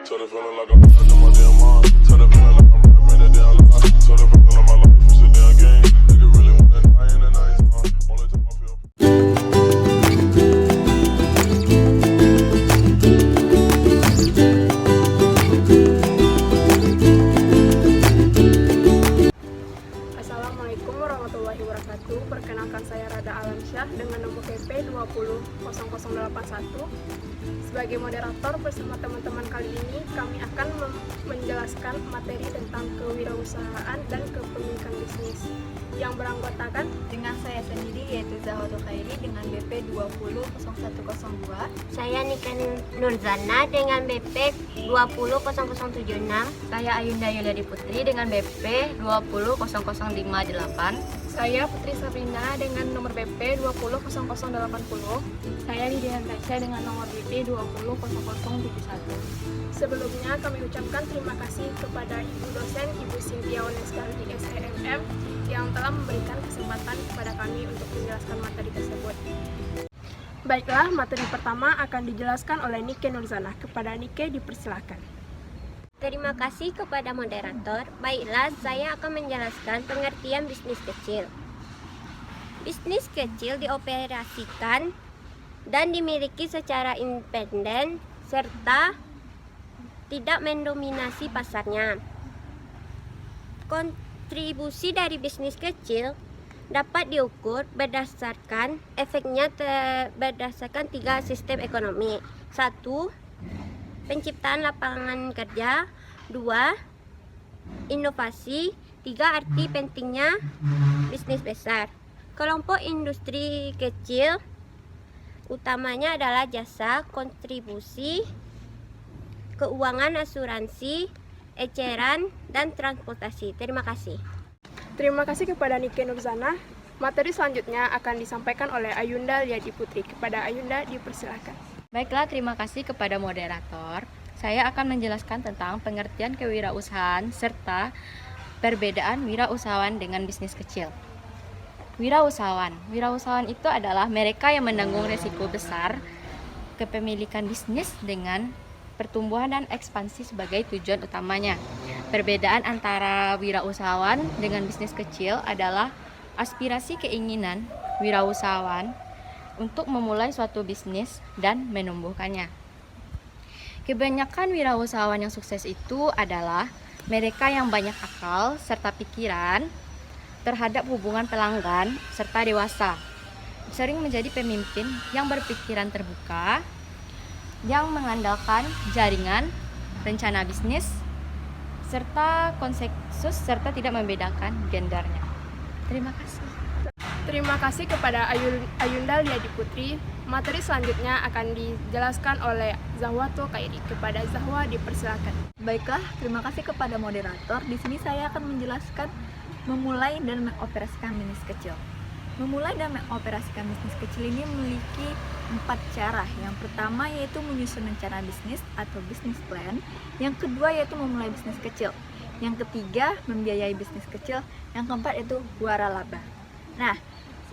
Tell the feeling like I'm back in my damn mind. Tell the feeling like I'm rapping a damn lie. Tell the feeling like my life is a damn game. Nigga really wanna die in the night time. Only time I feel. Assalamualaikum warahmatullahi wabarakatuh. Perkenalkan saya Rada Alamsyah dengan nomor PP 200081. Sebagai moderator bersama teman-teman kali ini, kami akan menjelaskan materi tentang kewirausahaan dan kepemilikan bisnis yang beranggotakan Dengan saya sendiri yaitu Zahwatul Khairi dengan BP 200102. Saya Nika Nurzana dengan BP 200076. Saya Ayunda Yuliadi Putri dengan BP 200058. saya Putri Sabrina dengan nomor BP 200080. Saya Lydia Tasya dengan nomor BP 200071. Sebelumnya kami ucapkan terima kasih kepada Ibu dosen Ibu Cynthia Oneskali SEMM yang telah memberikan kesempatan kepada kami untuk menjelaskan materi tersebut. Baiklah, materi pertama akan dijelaskan oleh Nike Nurzana. Kepada Nike dipersilakan. Terima kasih kepada moderator. Baiklah, saya akan menjelaskan pengertian bisnis kecil. Bisnis kecil dioperasikan dan dimiliki secara independen serta tidak mendominasi pasarnya. Kontribusi dari bisnis kecil dapat diukur berdasarkan efeknya berdasarkan 3 sistem ekonomi. 1. Penciptaan lapangan kerja. 2. Inovasi. 3. Arti pentingnya bisnis besar. Kelompok industri kecil utamanya adalah jasa, kontribusi, keuangan, asuransi, eceran, dan transportasi. Terima kasih. Terima kasih kepada Nike Nurzana. Materi selanjutnya akan disampaikan oleh Ayunda Lyadi Putri. Kepada Ayunda dipersilakan. Baiklah, terima kasih kepada moderator. Saya akan menjelaskan tentang pengertian kewirausahaan serta perbedaan wirausahawan dengan bisnis kecil. Wirausahawan itu adalah mereka yang menanggung risiko besar kepemilikan bisnis dengan pertumbuhan dan ekspansi sebagai tujuan utamanya. Perbedaan antara wirausahawan dengan bisnis kecil adalah aspirasi keinginan wirausahawan untuk memulai suatu bisnis dan menumbuhkannya. Kebanyakan wirausahawan yang sukses itu adalah mereka yang banyak akal serta pikiran terhadap hubungan pelanggan serta dewasa, sering menjadi pemimpin yang berpikiran terbuka, yang mengandalkan jaringan, rencana bisnis, serta konsensus serta tidak membedakan gendernya. Terima kasih. Terima kasih kepada Ayunda Lyadi Putri. Materi selanjutnya akan dijelaskan oleh Zahwatul Khairi. Kepada Zahwa dipersilakan. Baiklah, terima kasih kepada moderator. Di sini saya akan menjelaskan memulai dan mengoperasikan bisnis kecil. Memulai dan mengoperasikan bisnis kecil ini memiliki 4 cara. Yang pertama yaitu menyusun rencana bisnis atau business plan. Yang kedua yaitu memulai bisnis kecil. Yang ketiga membiayai bisnis kecil. Yang keempat yaitu waralaba. Nah,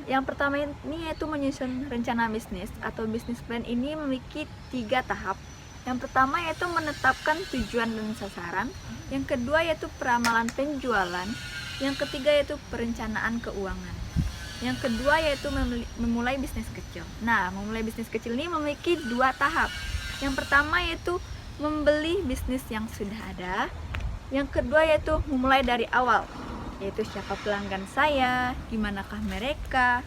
yang pertama ini yaitu menyusun rencana bisnis atau business plan ini memiliki 3 tahap. Yang pertama yaitu menetapkan tujuan dan sasaran. Yang kedua yaitu peramalan penjualan. Yang ketiga yaitu perencanaan keuangan. Yang kedua yaitu memulai bisnis kecil. Nah, memulai bisnis kecil ini memiliki 2 tahap. Yang pertama yaitu membeli bisnis yang sudah ada. Yang kedua yaitu memulai dari awal, yaitu siapa pelanggan saya, dimanakah mereka,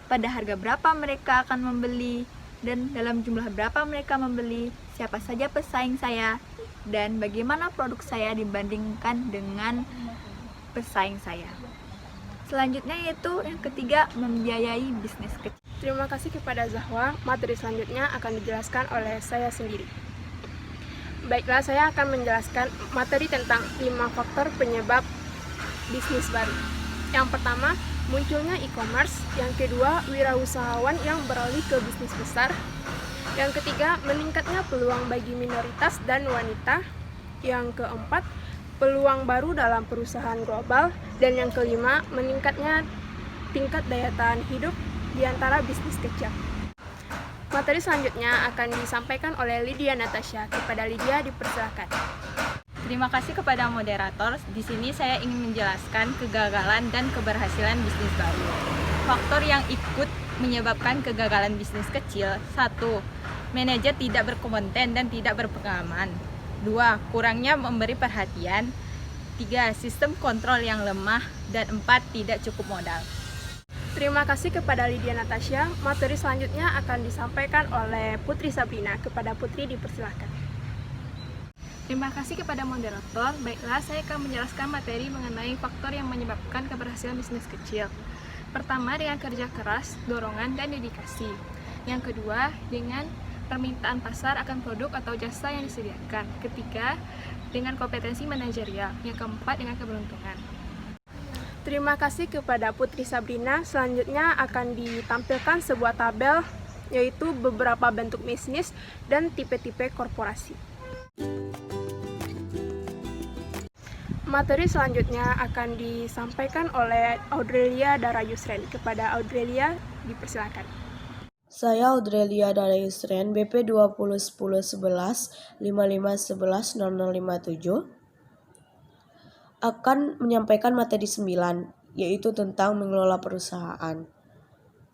pada harga berapa mereka akan membeli, dan dalam jumlah berapa mereka membeli, siapa saja pesaing saya, dan bagaimana produk saya dibandingkan dengan pesaing saya. Selanjutnya yaitu yang ketiga membiayai bisnis kecil. Terima kasih kepada Zahwa. Materi selanjutnya akan dijelaskan oleh saya sendiri. Baiklah, saya akan menjelaskan materi tentang 5 faktor penyebab bisnis baru. Yang pertama, munculnya e-commerce. Yang kedua, wirausahawan yang beralih ke bisnis besar. Yang ketiga, meningkatnya peluang bagi minoritas dan wanita. Yang keempat, peluang baru dalam perusahaan global. Dan yang kelima, meningkatnya tingkat daya tahan hidup di antara bisnis kecil. Materi selanjutnya akan disampaikan oleh Lydia Natasha. Kepada Lydia dipersilakan. Terima kasih kepada moderator. Di sini saya ingin menjelaskan kegagalan dan keberhasilan bisnis baru. Faktor yang ikut menyebabkan kegagalan bisnis kecil: 1. Manajer tidak berkompeten dan tidak berpengalaman. 2. Kurangnya memberi perhatian. 3. Sistem kontrol yang lemah. Dan 4. Tidak cukup modal. Terima kasih kepada Lydia Natasha. Materi selanjutnya akan disampaikan oleh Putri Sabrina. Kepada Putri dipersilakan. Terima kasih kepada moderator. Baiklah, saya akan menjelaskan materi mengenai faktor yang menyebabkan keberhasilan bisnis kecil. Pertama, dengan kerja keras, dorongan, dan dedikasi. Yang kedua, dengan permintaan pasar akan produk atau jasa yang disediakan. Ketiga, dengan kompetensi manajerial. Yang keempat, dengan keberuntungan. Terima kasih kepada Putri Sabrina. Selanjutnya akan ditampilkan sebuah tabel, yaitu beberapa bentuk bisnis dan tipe-tipe korporasi. Materi selanjutnya akan disampaikan oleh Audrelia Dara Yusren. Kepada Audrelia dipersilakan. Saya Audrelia Dara Yusren, BP 201011 5511 0057, akan menyampaikan materi 9, yaitu tentang mengelola perusahaan.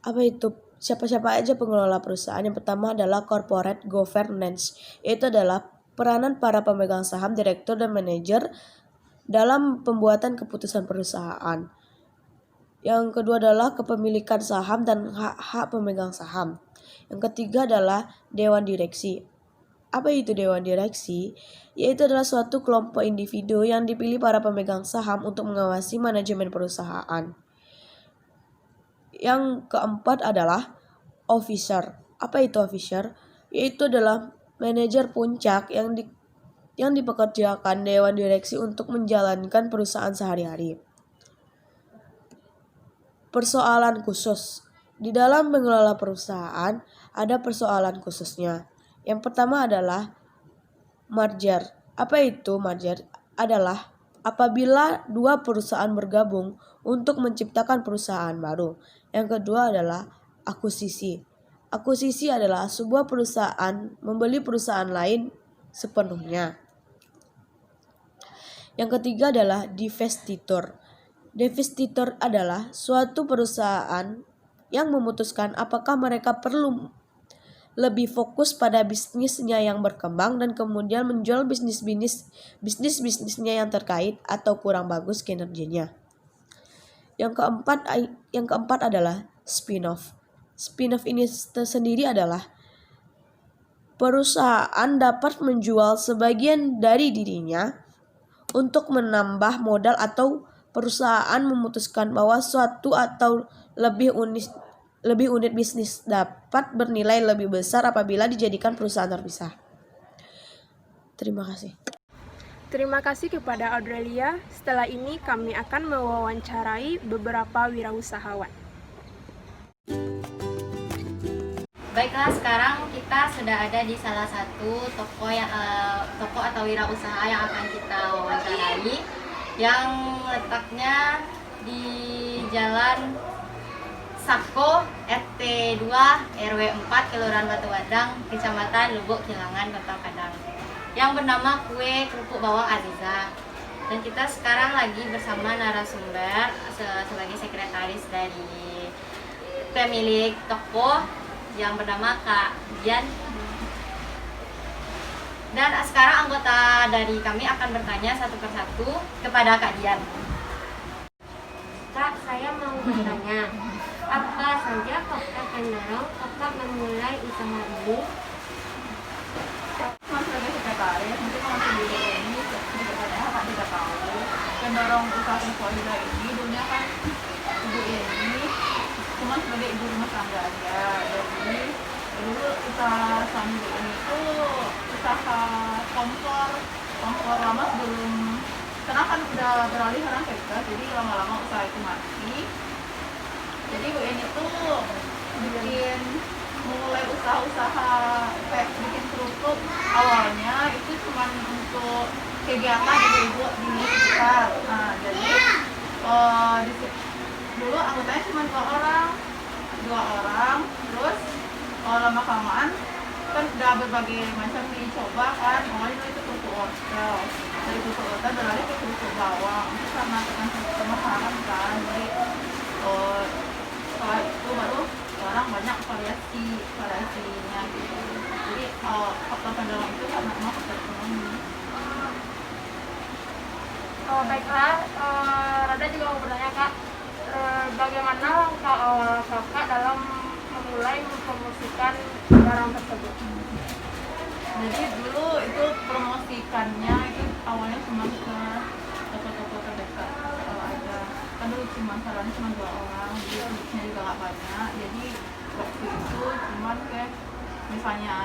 Apa itu? Siapa-siapa aja pengelola perusahaan? Yang pertama adalah corporate governance, yaitu adalah peranan para pemegang saham, direktur, dan manajer dalam pembuatan keputusan perusahaan. Yang kedua adalah kepemilikan saham dan hak-hak pemegang saham. Yang ketiga adalah dewan direksi. Apa itu dewan direksi? Yaitu adalah suatu kelompok individu yang dipilih para pemegang saham untuk mengawasi manajemen perusahaan. Yang keempat adalah officer. Apa itu officer? Yaitu adalah manajer puncak yang dipekerjakan dewan direksi untuk menjalankan perusahaan sehari-hari. Persoalan khusus. Di dalam mengelola perusahaan ada persoalan khususnya. Yang pertama adalah merger. Apa itu merger? Adalah apabila dua perusahaan bergabung untuk menciptakan perusahaan baru. Yang kedua adalah akuisisi. Akuisisi adalah sebuah perusahaan membeli perusahaan lain sepenuhnya. Yang ketiga adalah divestitur. Divestitur adalah suatu perusahaan yang memutuskan apakah mereka perlu lebih fokus pada bisnisnya yang berkembang dan kemudian menjual bisnisnya yang terkait atau kurang bagus kinerjanya. Yang keempat adalah spin-off. Spin-off ini sendiri adalah perusahaan dapat menjual sebagian dari dirinya untuk menambah modal, atau perusahaan memutuskan bahwa suatu atau lebih unit bisnis dapat bernilai lebih besar apabila dijadikan perusahaan terpisah. Terima kasih. Terima kasih kepada Audrelia. Setelah ini kami akan mewawancarai beberapa wirausahawan. Baiklah, sekarang kita sudah ada di salah satu toko atau wirausaha yang akan kita wawancarai, yang letaknya di Jalan Sako RT 2 RW 4 Kelurahan Batu Wadang, Kecamatan Lubuk Kilangan, Kota Padang, yang bernama Kue Kerupuk Bawang Aziza. Dan kita sekarang lagi bersama narasumber sebagai sekretaris dari pemilik toko yang bernama Kak Dian. Dan sekarang anggota dari kami akan bertanya satu persatu kepada Kak Dian. Kak, saya mau bertanya, apa saja faktor pendorong Kakak memulai usaha ini? Sebagai sekretaris, mungkin kalau video ini sebenarnya Kak tidak tahu. Pendorong usaha Infoida ini dulunya kan ibu ini cuma sebagai ibu rumah tangga aja. Jadi dulu usaha suami ini tuh usaha kompor lama sebelum, karena kan udah beralih orang kerja, jadi lama-lama usaha itu mati. Jadi Bu ini tuh mulai usaha-usaha kayak bikin kerupuk. Awalnya itu cuma untuk kegiatan ibu-ibu di sekitar. Nah, jadi dulu anggotanya cuma dua orang. Terus lama kelamaan kan udah berbagai macam dicoba kan. Awalnya dulu itu kerupuk wortel, dari kerupuk wortel beralih ke kerupuk bawang, itu karena kemahalan kan. Jadi setelah itu baru sekarang banyak variasinya gitu. Jadi faktor pendorong itu karena emang faktor ekonomi. Oh, baiklah, Rada juga mau bertanya Kak, bagaimana langkah awal Kakak dalam memulai mempromosikan barang tersebut? Jadi dulu itu promosikannya itu awalnya cuma ke toko-toko terdekat kalau ada. Kan dulu cuma salahnya cuma 2 orang, jadi produksinya juga nggak banyak. Jadi waktu itu cuma ke misalnya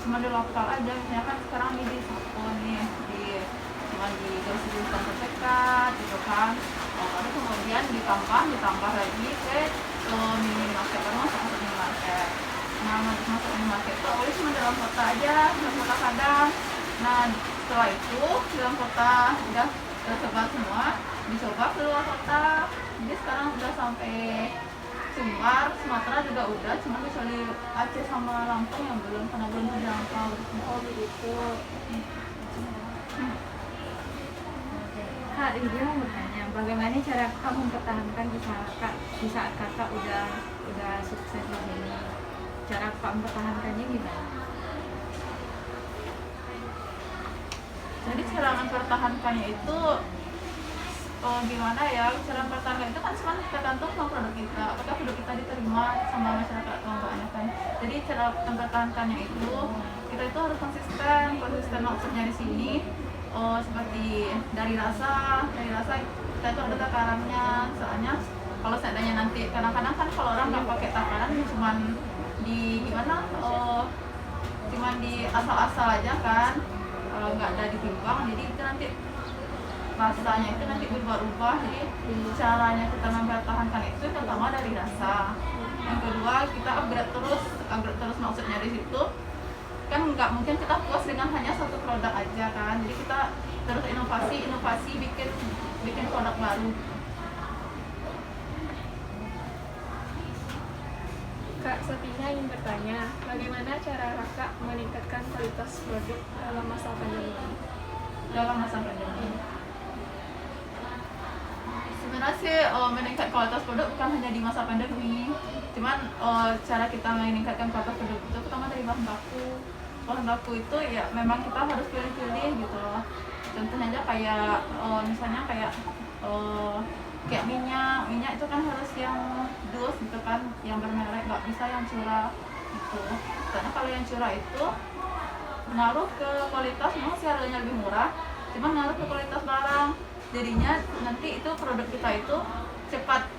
cuma di lokal aja, misalnya kan sekarang ini di Sapo nih, cuma di grocery terdekat gitu kan. Lalu kemudian ditambah lagi ke minimarket, baru masuk minimarket. Nah, masuk minimarket itu awalnya cuma dalam kota aja, dalam kota kadang. Nah, setelah itu dalam kota udah tersebar semua, dicoba keluar kota. Jadi sekarang udah sampai Sumatera juga udah, cuma kecuali Aceh sama Lampung yang belum, karena belum terjangkau. Oh begitu. Kak, dia mau bertanya, bagaimana cara Kak mempertahankan usaha Kak di saat Kakak udah sukses begini? Cara Kak mempertahankannya gimana? Jadi cara mempertahankannya itu gimana ya? Cara mempertahankan itu kan cuma tergantung sama produk kita, apakah produk kita diterima sama masyarakat atau enggaknya kan. Jadi cara mempertahankannya itu kita itu harus konsisten maksudnya di sini. Seperti dari rasa kita itu ada takarannya. Soalnya kalau seandainya nanti kadang-kadang kan kalau orang nggak pakai takaran cuman di cuman di asal-asal aja kan, nggak ada ditimbang, jadi itu nanti rasanya itu nanti berubah-ubah. Jadi caranya kita mempertahankan itu pertama dari rasa, yang kedua kita upgrade terus maksudnya di situ kan nggak mungkin kita puas dengan hanya satu produk aja kan. Jadi kita terus inovasi bikin produk baru. Kak Safinya ingin bertanya, bagaimana cara Kakak meningkatkan kualitas produk dalam masa pandemi ini? Dalam masa pandemi sebenarnya sih meningkat kualitas produk bukan hanya di masa pandemi, cuman cara kita meningkatkan kualitas produk itu pertama dari bahan baku itu ya memang kita harus pilih-pilih gitu loh. Contohnya aja kayak misalnya kayak minyak itu kan harus yang dus gitu kan, yang bermerek, nggak bisa yang curah gitu. Karena kalau yang curah itu ngaruh ke kualitas, memang sih harganya lebih murah, cuman ngaruh ke kualitas barang. Jadinya nanti itu produk kita itu cepat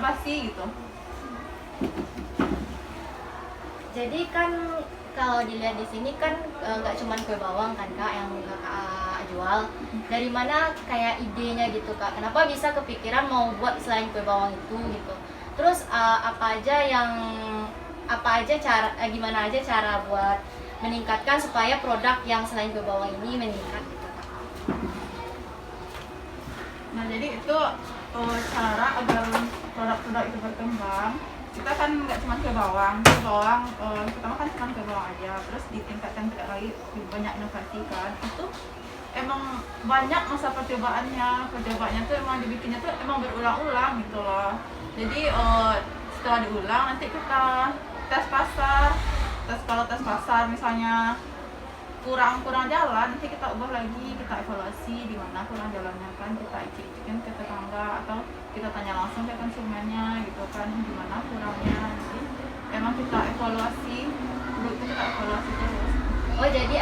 basi gitu. Jadi kan kalau dilihat di sini kan nggak cuma kue bawang kan Kak yang Kakak jual. Dari mana kayak idenya gitu Kak? Kenapa bisa kepikiran mau buat selain kue bawang itu gitu? Terus gimana aja cara buat meningkatkan supaya produk yang selain kue bawang ini meningkat gitu Kak? Nah jadi itu cara agar produk-produk itu berkembang. Kita kan nggak cuma kue bawang pertama kan cuma kue bawang aja, terus ditingkatkan lagi banyak inovasi kan. Itu emang banyak masa percobaannya tuh emang dibikinnya tuh emang berulang-ulang gitu loh. Jadi setelah diulang nanti kita tes pasar misalnya kurang jalan, nanti kita ubah lagi, kita evaluasi di mana kurang jalannya kan, kita icip-icipin ke tetangga atau kita tanya langsung ke konsumennya gitu kan gimana kurangnya. Jadi emang kita evaluasi terus. Oh jadi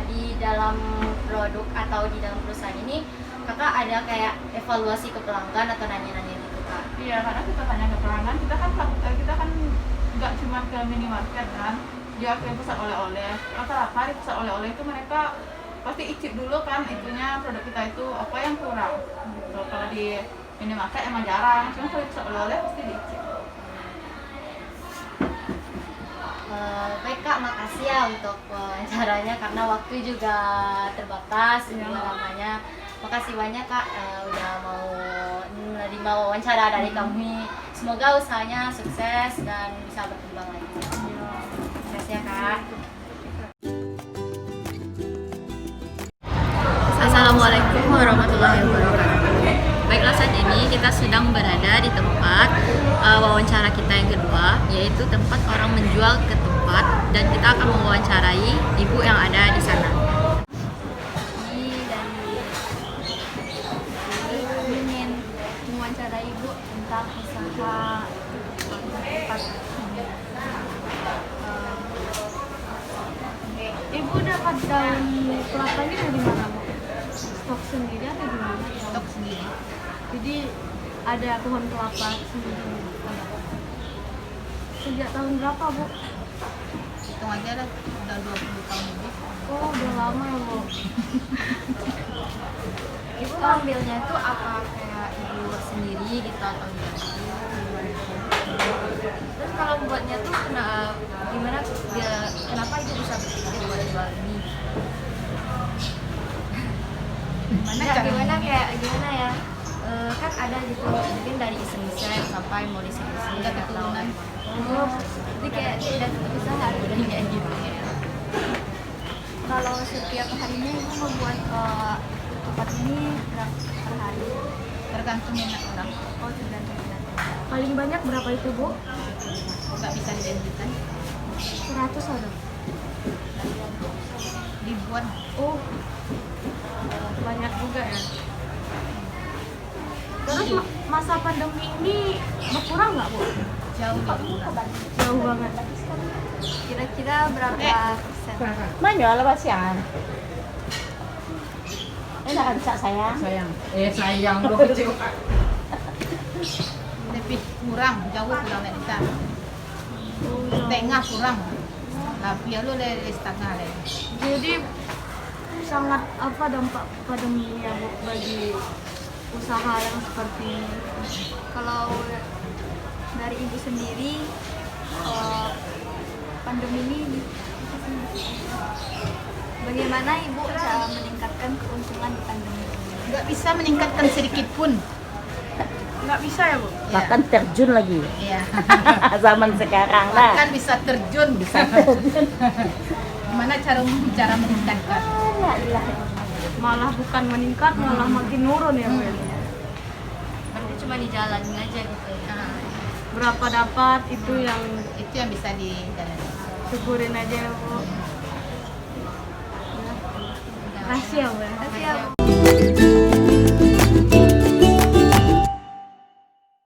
di dalam produk atau di dalam perusahaan ini Kakak ada kayak evaluasi ke pelanggan atau nanya-nanya gitu Kak? Iya, karena kita tanya ke pelanggan, kita kan nggak cuma ke minimarket kan, dia ke pusat oleh-oleh. Rata-rata di pusat oleh-oleh itu mereka pasti icip dulu kan itunya, produk kita itu apa yang kurang gitu. Kalau di minimarket emang jarang, cuma kalau di pusat oleh-oleh pasti diicip. Baik Kak, makasih ya untuk wawancaranya karena waktu juga terbatas juga lamanya. Makasih banyak Kak udah mau menerima wawancara dari kami. semoga usahanya sukses dan bisa berkembang lagi. Sukses ya Kak. Assalamualaikum warahmatullahi wabarakatuh. Baiklah, saat ini kita sedang berada di tempat wawancara kita yang kedua, yaitu tempat orang menjual ketupat, dan kita akan mewawancarai ibu yang ada di sana. Ingin mewawancarai ibu tentang usaha tempat. Ibu dapat daun kelapanya dari mana, Bu? Stok sendiri atau gimana? Stok sendiri. Jadi ada pohon kelapa sendiri. Sejak tahun berapa, Bu? Hitung aja lah, udah 20 tahun lebih. Oh, udah lama ya, Bu. Ibu ngambilnya itu apa kayak ibu sendiri gitu atau gimana? Terus kalau buatnya tuh gimana? Kenapa ibu bisa berpikir buat jual ini? Gimana gimana ya? Kan ada gitu mungkin dari iseng-iseng sampai mau disini Udah keturunan. Jadi kayak tidak usaha kayak gitu. Kalau setiap harinya ibu membuat tempat ini berapa per hari? Tergantung minat orang. Oh, tergantung minat. Paling banyak berapa itu, Bu? Nggak bisa dijanjikan. 100 ada. Ribuan. Oh, banyak juga ya. Terus masa pandemi ini berkurang nggak, Bu? Jauh lebih kurang. Jauh banget. Kira-kira berapa persen? Mana ala basian? Enak kan cak sayang? Sayang dong kecil. Lebih kurang, jauh kurang dari sana. Tengah kurang. Tapi lu dari setengah lagi. Jadi sangat apa dampak pandemi ya, Bu, bagi usaha yang seperti ini? Kalau dari ibu sendiri, pandemi ini bagaimana ibu cara meningkatkan keuntungan di pandemi ini? Nggak bisa meningkatkan sedikit pun. Nggak bisa ya, Bu? Bahkan terjun lagi. Iya. Zaman sekarang lah. Bahkan bisa terjun, bisa terjun. Gimana cara meningkatkan? Malah bukan meningkat, malah makin nurun ya, Bu. Berarti cuma dijalanin aja gitu. Berapa dapat itu yang Itu yang bisa dijalani. syukurin aja ya, Bu. Kasih ya, Bu. Kasih ya, Bu.